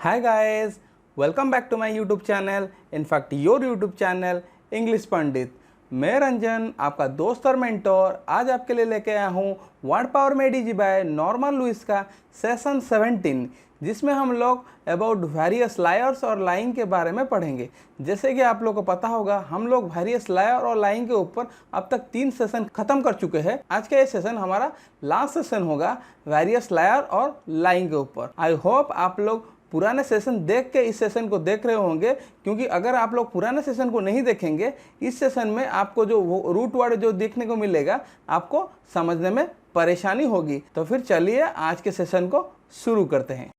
Hi guys, welcome back to my YouTube channel. In fact, your YouTube channel English Pandit. मैं रंजन, आपका दोस्त और mentor, आज आपके लिए लेके आया हूँ word power made easy by Norman Lewis का सेशन 17, जिसमें हम लोग अबाउट वेरियस लायर्स और लाइंग के बारे में पढ़ेंगे। जैसे कि आप लोगों को पता होगा, हम लोग वेरियस लायर और लाइंग के ऊपर अब तक 3 सेशन खत्म कर चुके हैं। आज का ये सेशन हमारा लास्ट सेशन होगा वेरियस लायर और लाइंग के ऊपर। आई होप आप लोग पुराने सेशन देख के इस सेशन को देख रहे होंगे, क्योंकि अगर आप लोग पुराने सेशन को नहीं देखेंगे, इस सेशन में आपको जो रूट वर्ड जो देखने को मिलेगा, आपको समझने में परेशानी होगी। तो फिर चलिए आज के सेशन को शुरू करते हैं।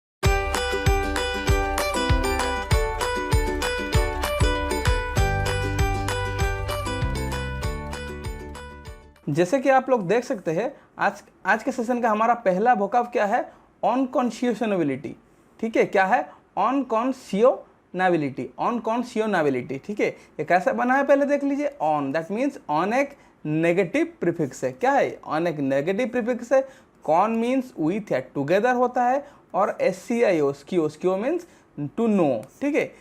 जैसे कि आप लोग देख सकते हैं, आज के सेशन का हमारा पहला वोकैब क्या है? अनकॉन्शियसनेबिलिटी। ठीक है, क्या है? अनकॉन्शियसनेबिलिटी। अनकॉन्शियसनेबिलिटी, ठीक है। ये कैसे बना है पहले देख लीजिए। ऑन, दैट मीन्स ऑन एक नेगेटिव प्रीफिक्स है। क्या है? ऑन एक नेगेटिव प्रीफिक्स है। कॉन मीन्स विथ या टुगेदर होता है, और SCIO, स्कियो मीन्स टू नो। ठीक है,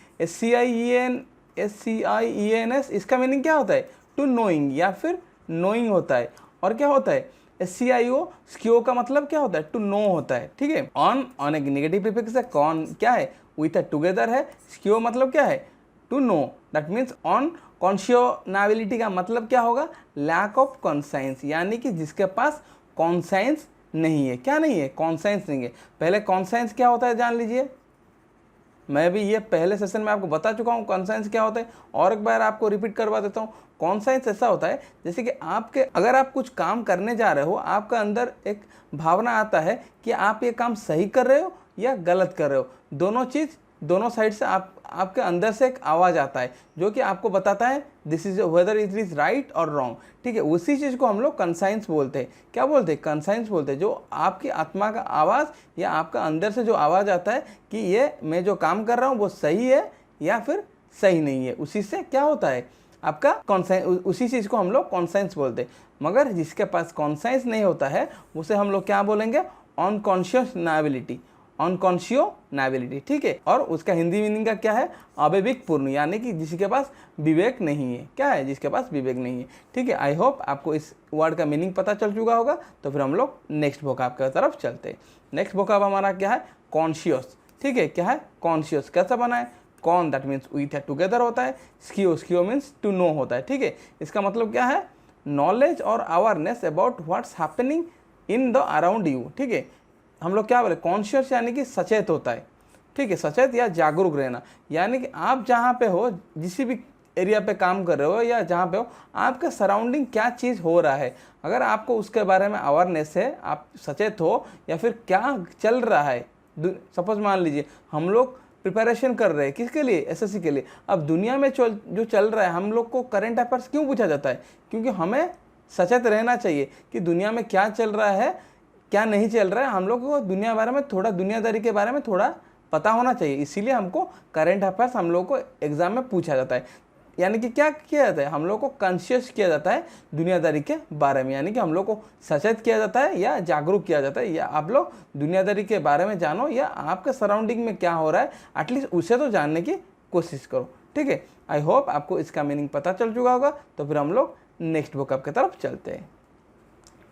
SCIENS इसका मीनिंग क्या होता है? टू नोइंग या फिर नोइंग होता है। और क्या होता है? SCIO, स्कियो का मतलब क्या होता है? टू नो होता है। ठीक है, ऑन एक नेगेटिव प्रीफिक्स है। कॉन क्या है? विथ अ टुगेदर है। स्कियो मतलब क्या है? To know, that means on. कॉन्शियसनेबिलिटी का मतलब क्या होगा? लैक ऑफ कॉन्साइंस, यानी कि जिसके पास कॉन्साइंस नहीं है। क्या नहीं है? कॉन्साइंस नहीं है। पहले कॉन्साइंस क्या होता है जान लीजिए। मैं भी ये पहले सेशन में आपको बता चुका हूँ कॉन्साइंस क्या होता है, और एक बार आपको रिपीट करवा देता हूँ। कॉन्साइंस ऐसा होता है जैसे कि अगर आप कुछ काम करने जा रहे हो, आपका अंदर एक भावना आता है कि आप ये काम सही कर रहे हो या गलत कर रहे हो। दोनों साइड से आपके अंदर से एक आवाज़ आता है जो कि आपको बताता है this is whether it is right और रॉन्ग। ठीक है, उसी चीज़ को हम लोग कंसाइंस बोलते हैं। क्या बोलते हैं? कंसाइंस बोलते हैं। जो आपकी आत्मा का आवाज़ या आपका अंदर से जो आवाज़ आता है कि ये मैं जो काम कर रहा हूँ वो सही है या फिर सही नहीं है, उसी से क्या होता है आपका कॉन्साइंस। उसी चीज़ को हम लोग कॉन्साइंस बोलते हैं। मगर जिसके पास कॉन्साइंस नहीं होता है उसे हम लोग क्या बोलेंगे? अनकॉन्शियसनेबिलिटी। अनकॉन्शियसनेबिलिटी, ठीक है। और उसका हिंदी मीनिंग का क्या है? अविवेकपूर्ण, यानी कि जिसके पास विवेक नहीं है। क्या है? जिसके पास विवेक नहीं है। ठीक है, आई होप आपको इस वर्ड का मीनिंग पता चल चुका होगा। तो फिर हम लोग नेक्स्ट वोकैब की तरफ चलते हैं। नेक्स्ट वोकैब हमारा क्या है? कॉन्शियस। ठीक है, क्या है? कॉन्शियस कैसा बना है? कॉन, दैट मीन्स विथ या टुगेदर होता है। स्कियो मीन्स टू नो होता है। ठीक है, इसका मतलब क्या है? नॉलेज और awareness about what's happening in the around you. ठीक है, हम लोग क्या बोले? कॉन्शियस यानी कि सचेत होता है। ठीक है, सचेत या जागरूक रहना, यानी कि आप जहाँ पे हो, जिस भी एरिया पे काम कर रहे हो या जहाँ पे हो, आपके सराउंडिंग क्या चीज़ हो रहा है, अगर आपको उसके बारे में अवेयरनेस है, आप सचेत हो, या फिर क्या चल रहा है। सपोज मान लीजिए हम लोग प्रिपरेशन कर रहे हैं किसके लिए? SSC के लिए। अब दुनिया में जो चल रहा है, हम लोग को करंट अफेयर्स क्यों पूछा जाता है? क्योंकि हमें सचेत रहना चाहिए कि दुनिया में क्या चल रहा है, क्या नहीं चल रहा है। हम लोग को दुनियादारी के बारे में थोड़ा पता होना चाहिए। इसीलिए हमको करंट अफेयर्स हम लोग को एग्जाम में पूछा जाता है। यानी कि क्या किया जाता है? हम लोग को कॉन्शियस किया जाता है दुनियादारी के बारे में, यानी कि हम लोग को सचेत किया जाता है या जागरूक किया जाता है, या आप लोग दुनियादारी के बारे में जानो, या आपके सराउंडिंग में क्या हो रहा है एटलीस्ट उसे तो जानने की कोशिश करो। ठीक है, आई होप आपको इसका मीनिंग पता चल चुका होगा। तो फिर हम लोग नेक्स्ट वोकैब की तरफ चलते हैं।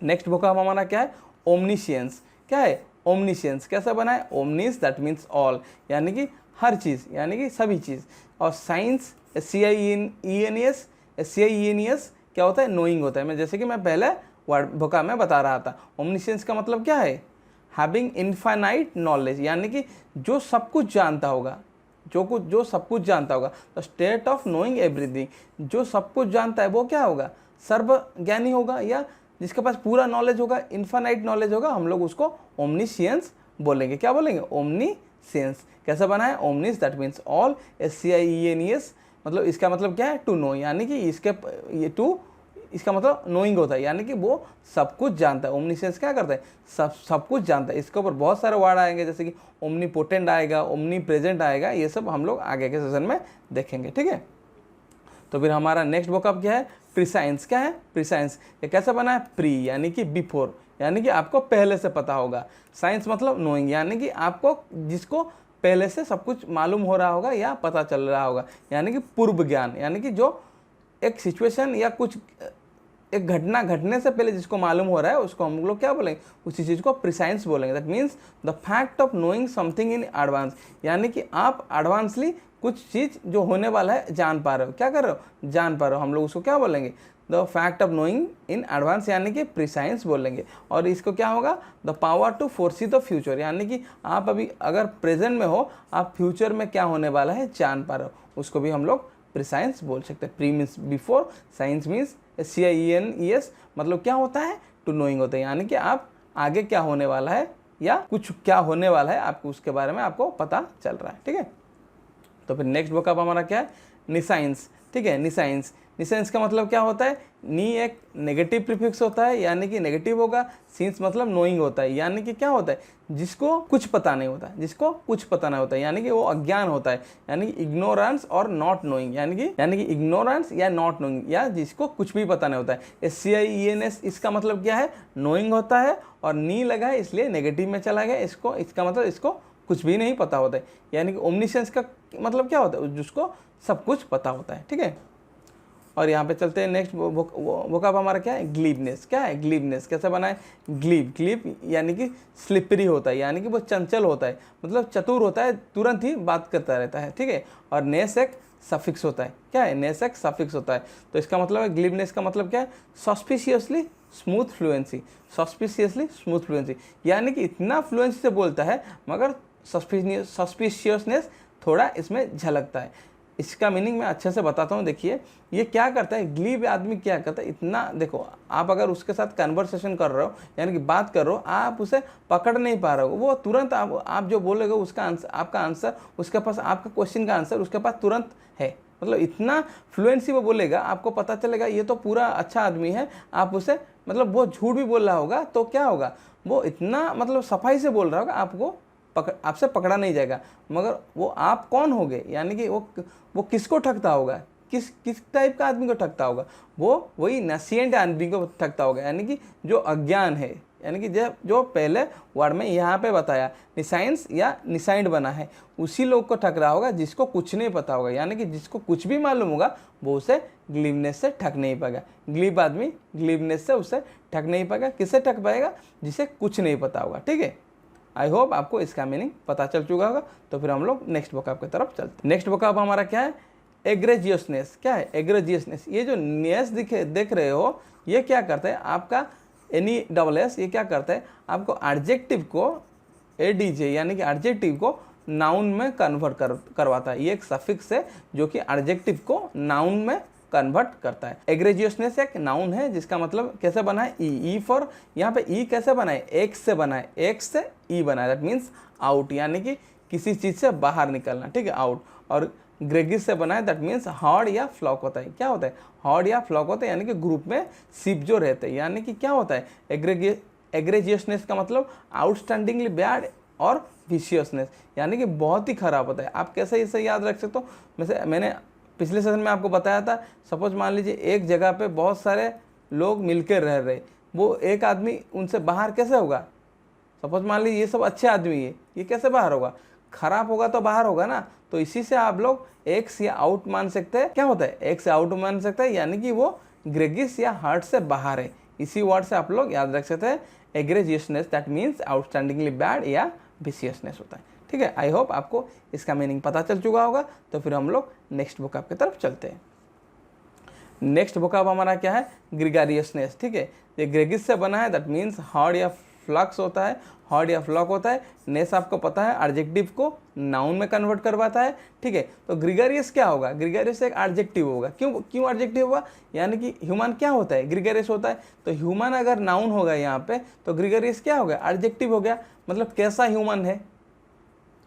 नेक्स्ट वोकैब हमारा क्या है? ओमनिशियंस। क्या है? ओमनिशियंस कैसा बना है? ओमनिस, दैट मीन्स ऑल, यानी कि हर चीज़, यानी कि सभी चीज़। और साइंस, SCIENS क्या होता है? नोइंग होता है। जैसे कि मैं पहले वर्ड वोकैब में बता रहा था। ओमनिशियंस का मतलब क्या है? हैविंग इनफाइनाइट नॉलेज, यानी कि जो सब कुछ जानता होगा, जो सब कुछ जानता होगा। The state of knowing everything, जो सब कुछ जानता है वो क्या होगा? सर्वज्ञानी होगा, या जिसके पास पूरा नॉलेज होगा, इन्फानाइट नॉलेज होगा, हम लोग उसको ओमनिशियंस बोलेंगे। क्या बोलेंगे? ओमनिशियंस। कैसा बना है? Omnis, that means all. SCIENS मतलब इसका मतलब क्या है? टू नो, यानी कि इसका मतलब नोइंग होता है, यानी कि वो सब कुछ जानता है। ओमनिशियंस क्या करता है? सब कुछ जानता है। इसके ऊपर बहुत सारे वर्ड आएंगे, जैसे कि ओमनीपोटेंट आएगा, ओमनी प्रेजेंट आएगा, ये सब हम लोग आगे के सेशन में देखेंगे। ठीक है, तो फिर हमारा नेक्स्ट वोकैब क्या है? प्रीसाइंस। क्या है? प्रीसाइंस। ये कैसे बना है? प्री यानी कि बिफोर, यानी कि आपको पहले से पता होगा। साइंस मतलब नोइंग, यानी कि आपको जिसको पहले से सब कुछ मालूम हो रहा होगा या पता चल रहा होगा, यानी कि पूर्व ज्ञान, यानी कि जो एक सिचुएशन या कुछ एक घटना घटने से पहले जिसको मालूम हो रहा है उसको हम लोग क्या बोलेंगे, उसी चीज़ को प्रिसाइंस बोलेंगे। That means the fact of knowing something in advance, यानी कि आप एडवांसली कुछ चीज़ जो होने वाला है जान पा रहे हो, क्या कर रहे हो, जान पा रहे हो, हम लोग उसको क्या बोलेंगे, the fact of knowing in advance, यानी कि प्रिसाइंस बोलेंगे। और इसको क्या होगा, the power to foresee the future, यानी कि आप अभी अगर प्रेजेंट में हो, आप फ्यूचर में क्या होने वाला है जान पा रहे हो, उसको भी हम लोग प्रिसाइंस बोल सकते हैं। Pre means before, science means CIENES, मतलब क्या होता है, टू नोइंग होता है, यानी कि आप आगे क्या होने वाला है या कुछ क्या होने वाला है आपको उसके बारे में आपको पता चल रहा है। ठीक है, तो फिर नेक्स्ट वोकैब हमारा क्या है, निसाइंस। ठीक है, निसाइंस, निसाइंस का मतलब क्या होता है, नी एक नेगेटिव प्रीफिक्स होता है, यानी कि नेगेटिव होगा, सींस मतलब नोइंग होता है, यानी कि क्या होता है, जिसको कुछ पता नहीं होता, जिसको कुछ पता नहीं होता, यानी कि वो अज्ञान होता है, यानी कि इग्नोरेंस और नॉट नोइंग, यानी कि इग्नोरेंस या नॉट नोइंग, या जिसको कुछ भी पता नहीं होता है। CIENS इसका मतलब क्या है, नोइंग होता है, और नी लगा है इसलिए नेगेटिव में चला गया, इसको इसका मतलब इसको कुछ भी नहीं पता होता है, यानी कि ओमनिशेंस का मतलब क्या होता है, जिसको सब कुछ पता होता है। ठीक है, और यहाँ पे चलते हैं नेक्स्ट वोकैब हमारा क्या है, ग्लीबनेस। क्या है ग्लीबनेस, कैसे बना है, ग्लीब, ग्लीब यानी कि स्लिपरी होता है, यानी कि वो चंचल होता है, मतलब चतुर होता है, तुरंत ही बात करता रहता है। ठीक है, और नेस एक सफिक्स होता है, क्या है, नेस एक सफिक्स होता है, तो इसका मतलब है ग्लीबनेस का मतलब क्या है, suspiciously smooth fluency, suspiciously smooth fluency, यानी कि इतना फ्लुएंसी से बोलता है मगर सस्पिशियसनेस थोड़ा इसमें झलकता है। इसका मीनिंग मैं अच्छे से बताता हूँ, देखिए ये क्या करता है, ग्लीब आदमी क्या करता है, इतना देखो, आप अगर उसके साथ कन्वर्सेशन कर रहे हो, यानी कि बात कर रहे हो, आप उसे पकड़ नहीं पा रहे हो, वो तुरंत आप जो बोलेगे उसका आंसर, आपका आंसर उसके पास, आपका क्वेश्चन का आंसर उसके पास तुरंत है, मतलब इतना फ्लुएंसी वो बोलेगा, आपको पता चलेगा ये तो पूरा अच्छा आदमी है। आप उसे मतलब वो झूठ भी बोल रहा होगा तो क्या होगा, वो इतना मतलब सफाई से बोल रहा होगा, आपको आपसे पकड़ा नहीं जाएगा, मगर वो आप कौन होगे, यानी कि वो किसको ठगता होगा, किस टाइप का आदमी को ठगता होगा, वो वही नसिएंट आदमी को ठगता होगा, यानी कि जो अज्ञान है, यानी कि जो पहले वर्ड में यहाँ पे बताया निसाइंस या निसाइंड बना है, उसी लोग को ठग रहा होगा जिसको कुछ नहीं पता होगा, यानी कि जिसको कुछ भी मालूम होगा वो उसे ग्लीबनेस से ठग नहीं पाएगा। ग्लीब आदमी ग्लीबनेस से उसे ठग नहीं पाएगा, किससे ठग पाएगा, जिसे कुछ नहीं पता होगा। ठीक है, आई होप आपको इसका मीनिंग पता चल चुका होगा। तो फिर हम लोग नेक्स्ट वोकैब की तरफ चलते हैं। नेक्स्ट वोकैब हमारा क्या है, एग्रेजियसनेस। क्या है एग्रेजियसनेस, ये जो नेस देख रहे हो, ये क्या करता है, आपका NESS ये क्या करता है, आपको एडजेक्टिव को ADJ यानी कि एडजेक्टिव को नाउन में कन्वर्ट करवाता है। ये एक सफिक्स है जो कि एडजेक्टिव को नाउन में कन्वर्ट करता है। एग्रेजियसनेस एक नाउन है जिसका मतलब कैसे बना है, ई फॉर, यहाँ पे ई कैसे बना है, एक्स से बना है, एक्स से ई बना है, दैट मीन्स आउट, यानी कि किसी चीज़ से बाहर निकलना। ठीक है, आउट। और ग्रेगिस से बना है, दैट मीन्स हॉर्ड या फ्लॉक होता है। क्या होता है, हॉर्ड या फ्लॉक होता है, यानी कि ग्रुप में सिप जो रहते हैं, यानी कि क्या होता है, एग्रेजियसनेस का मतलब आउटस्टैंडिंगली बैड और विशियसनेस, यानी कि बहुत ही खराब होता है। आप कैसे इसे याद रख सकते हो, मैंने पिछले सेशन में आपको बताया था, सपोज मान लीजिए एक जगह पे बहुत सारे लोग मिलकर रह रहे, वो एक आदमी उनसे बाहर कैसे होगा, सपोज मान लीजिए ये सब अच्छे आदमी है, ये कैसे बाहर होगा, खराब होगा तो बाहर होगा ना। तो इसी से आप लोग एक्स या आउट मान सकते हैं। क्या होता है, एक्स या आउट मान सकते हैं, यानी कि वो ग्रेगिस या हार्ट से बाहर है। इसी वर्ड से आप लोग याद रख सकते हैं एग्रेजियसनेस, दैट मीन्स आउटस्टैंडिंगली बैड या विशियसनेस होता है। ठीक है, आई होप आपको इसका मीनिंग पता चल चुका होगा। तो फिर हम लोग नेक्स्ट वोकैब की तरफ चलते हैं। नेक्स्ट वोकैब हमारा क्या है, ग्रेगारियसनेस। ठीक है, ये ग्रेगिस से बना है, दैट मीन्स हॉर्ड या फ्लक्स होता है, हॉर्ड या फ्लॉक होता है। नेस आपको पता है एडजेक्टिव को नाउन में कन्वर्ट करवाता है। ठीक है, तो ग्रेगारियस क्या होगा, ग्रेगारियस एक एडजेक्टिव होगा। क्यों एडजेक्टिव होगा, यानी कि ह्यूमन क्या होता है, ग्रेगारियस होता है। तो ह्यूमन अगर नाउन होगा यहाँ पे, तो ग्रेगारियस क्या हो गया, एडजेक्टिव हो गया। मतलब कैसा ह्यूमन है,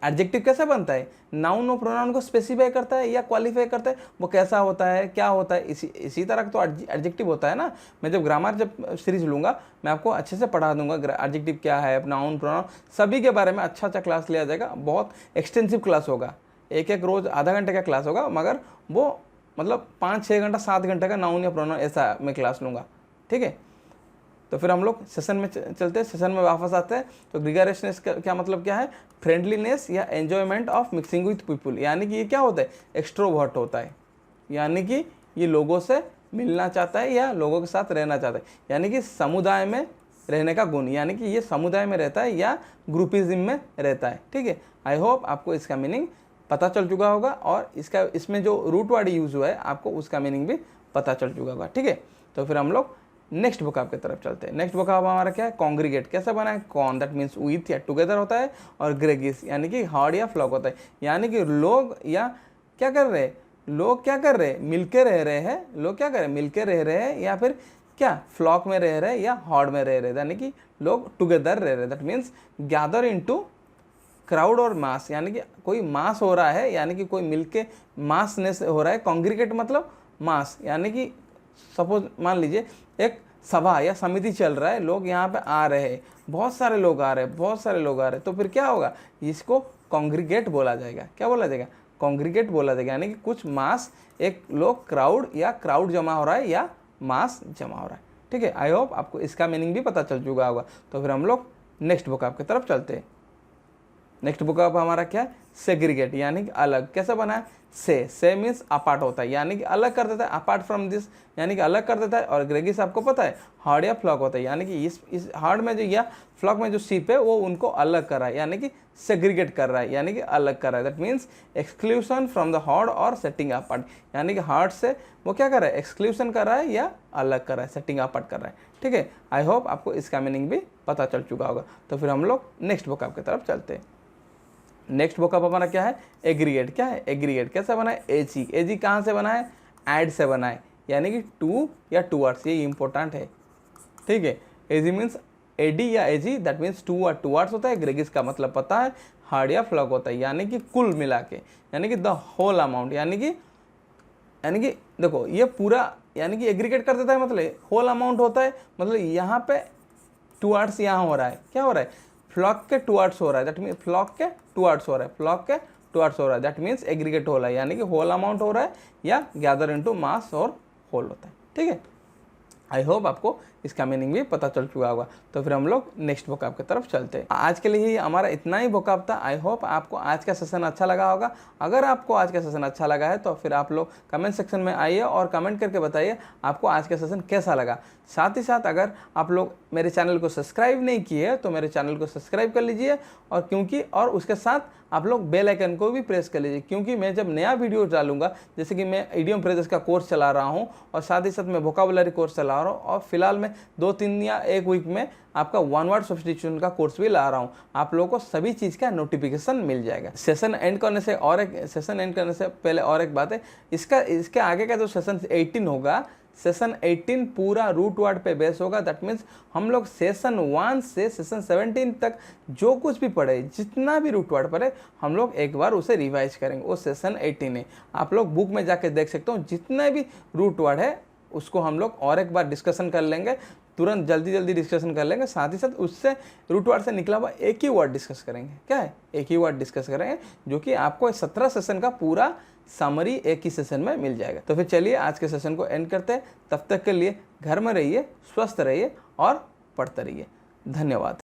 एडजेक्टिव कैसे बनता है, नाउन और प्रोनाउन को स्पेसिफाई करता है या क्वालिफाई करता है, वो कैसा होता है, क्या होता है, इसी तरह तो एडजेक्टिव होता है ना। मैं जब ग्रामर जब सीरीज लूँगा, मैं आपको अच्छे से पढ़ा दूंगा एडजेक्टिव क्या है, नाउन प्रोनाउन सभी के बारे में अच्छा क्लास लिया जाएगा। बहुत एक्सटेंसिव क्लास होगा, एक रोज़ आधा घंटे का क्लास होगा, मगर वो मतलब 5-6 घंटा 7 घंटे का नाउन या प्रोनाउन ऐसा मैं क्लास लूँगा। ठीक है, तो फिर हम लोग सेशन में चलते हैं, सेशन में वापस आते हैं। तो ग्रीगारियसनेस का क्या मतलब क्या है? फ्रेंडलीनेस या enjoyment of mixing with people, यानी कि ये क्या होता है? एक्सट्रोवर्ट होता है, यानी कि ये लोगों से मिलना चाहता है या लोगों के साथ रहना चाहता है, यानी कि समुदाय में रहने का गुण, यानी कि ये समुदाय में रहता है या ग्रुपिज्म में रहता है। ठीक है, आई होप आपको इसका मीनिंग पता चल चुका होगा और इसमें जो रूट वर्ड यूज हुआ है आपको उसका मीनिंग भी पता चल चुका होगा। ठीक है, तो फिर हम लोग नेक्स्ट वोकैब की तरफ चलते हैं। नेक्स्ट वोकैब हमारा क्या है? कॉन्ग्रीगेट। कैसे बना है? कॉन दैट मीन्स विथ या टुगेदर होता है, और ग्रेगिस यानी कि हर्ड या फ्लॉक होता है, यानी कि लोग या क्या कर रहे हैं, लोग क्या कर रहे हैं? मिलके रह रहे हैं। लोग क्या कर रहे हैं? मिलके रह रहे हैं, या फिर क्या फ्लॉक में रह रहे हैं या हॉर्ड में रह रहे हैं, यानी कि लोग टुगेदर रह रहे हैं। That means gather into crowd और मास, यानी कि कोई मास हो रहा है, यानी कि कोई मिलके मासनेस हो रहा है। कॉन्ग्रीगेट मतलब मास, यानी कि सपोज मान लीजिए एक सभा या समिति चल रहा है, लोग यहाँ पे आ रहे हैं, बहुत सारे लोग आ रहे हैं, बहुत सारे लोग आ रहे हैं, तो फिर क्या होगा? इसको कॉन्ग्रीगेट बोला जाएगा। क्या बोला जाएगा? कॉन्ग्रीगेट बोला जाएगा, यानी कि कुछ मास, एक लोग क्राउड या क्राउड जमा हो रहा है या मास जमा हो रहा है। ठीक है, आई होप आपको इसका मीनिंग भी पता चल चुका होगा। तो फिर हम लोग नेक्स्ट वोकैब की तरफ चलते हैं। नेक्स्ट वोकैब हमारा क्या है? सेग्रीगेट, यानी कि अलग। कैसे बना है? से मीन्स अपार्ट होता है, यानी कि अलग कर देता है, अपार्ट फ्रॉम दिस, यानी कि अलग कर देता है। और ग्रेगिस आपको पता है हार्ड या फ्लॉक होता है, यानी कि इस हार्ड में जो या फ्लॉक में जो सीप है वो उनको अलग कर रहा है, यानी कि सेग्रीगेट कर रहा है, यानी कि अलग कर रहा है। That means exclusion from the hard और सेटिंग अपार्ट, यानी कि हार्ड से वो क्या कर रहा है? एक्सक्लूशन कर रहा है या अलग कर रहा है, सेटिंग अपार्ट कर रहा है। ठीक है, आई होप आपको इसका मीनिंग भी पता चल चुका होगा। तो फिर हम लोग नेक्स्ट वोकैब की तरफ चलते हैं। नेक्स्ट वोकैब हमारा क्या है? एग्रीगेट। क्या है? एग्रीगेट। कैसे बना है? एजी। एजी कहाँ से बना है? ऐड से बना है, यानी कि टू या टूवर्ड्स, ये इंपॉर्टेंट है। ठीक है, एजी मीन्स एडी या एजी, दैट मीन्स टू और टूवर्ड्स होता है। ग्रेगिस का मतलब पता है, हार्ड या फ्लॉक होता है, यानी कि कुल मिला के, यानी कि द होल अमाउंट, यानी कि देखो ये पूरा, यानी कि एग्रीगेट कर देता है, मतलब होल अमाउंट होता है, मतलब यहाँ पे टूवर्ड्स यहाँ हो रहा है, क्या हो रहा है? फ्लॉक के टूवर्ड्स हो रहा है, दैट मीन्स फ्लॉक के टूवर्ड्स हो रहा है, फ्लॉक के टूवर्ड्स हो रहा है, दैट मीन्स एग्रीगेट हो रहा है, यानी कि होल अमाउंट हो रहा है या गैदर इनटू मास और होल होता है। ठीक है, आई होप आपको इसका मीनिंग भी पता चल चुका होगा। तो फिर हम लोग नेक्स्ट वोकैब की तरफ चलते हैं। आज के लिए ही हमारा इतना ही वोकैब था। आई होप आपको आज का सेशन अच्छा लगा होगा। अगर आपको आज का सेशन अच्छा लगा है तो फिर आप लोग कमेंट सेक्शन में आइए और कमेंट करके बताइए आपको आज का सेशन कैसा लगा। साथ ही साथ अगर आप लोग मेरे चैनल को सब्सक्राइब नहीं किए तो मेरे चैनल को सब्सक्राइब कर लीजिए, और उसके साथ आप लोग बेल आइकन को भी प्रेस कर लीजिए, क्योंकि मैं जब नया वीडियो डालूंगा, जैसे कि मैं इडियम फ्रेजेस का कोर्स चला रहा हूं और साथ ही साथ मैं वोकैबुलरी कोर्स चला रहा हूं, और फिलहाल मैं 2-3 या 1 वीक में आपका वन वर्ड सब्स्टिट्यूशन का कोर्स भी ला रहा हूं। आप लोगों को सभी चीज़ का नोटिफिकेशन मिल जाएगा। सेशन एंड करने से पहले और एक बात है, इसके आगे का जो सेशन 18 होगा, सेशन 18 पूरा रूट वर्ड पे बेस होगा। दैट मीन्स हम लोग सेशन 1 से सेशन 17 तक जो कुछ भी पढ़े, जितना भी रूट वर्ड पढ़े, हम लोग एक बार उसे रिवाइज करेंगे। वो सेशन 18 है, आप लोग बुक में जाके देख सकते हो। जितने भी रूट वर्ड है उसको हम लोग और एक बार डिस्कशन कर लेंगे, तुरंत जल्दी डिस्कशन कर लेंगे। साथ ही साथ उससे रूट वर्ड से निकला हुआ एक ही वर्ड डिस्कस करेंगे। क्या है? एक ही वर्ड डिस्कस करेंगे, जो कि आपको 17 सेशन का पूरा समरी एक ही सेशन में मिल जाएगा। तो फिर चलिए आज के सेशन को एंड करते हैं। तब तक के लिए घर में रहिए, स्वस्थ रहिए और पढ़ते रहिए। धन्यवाद।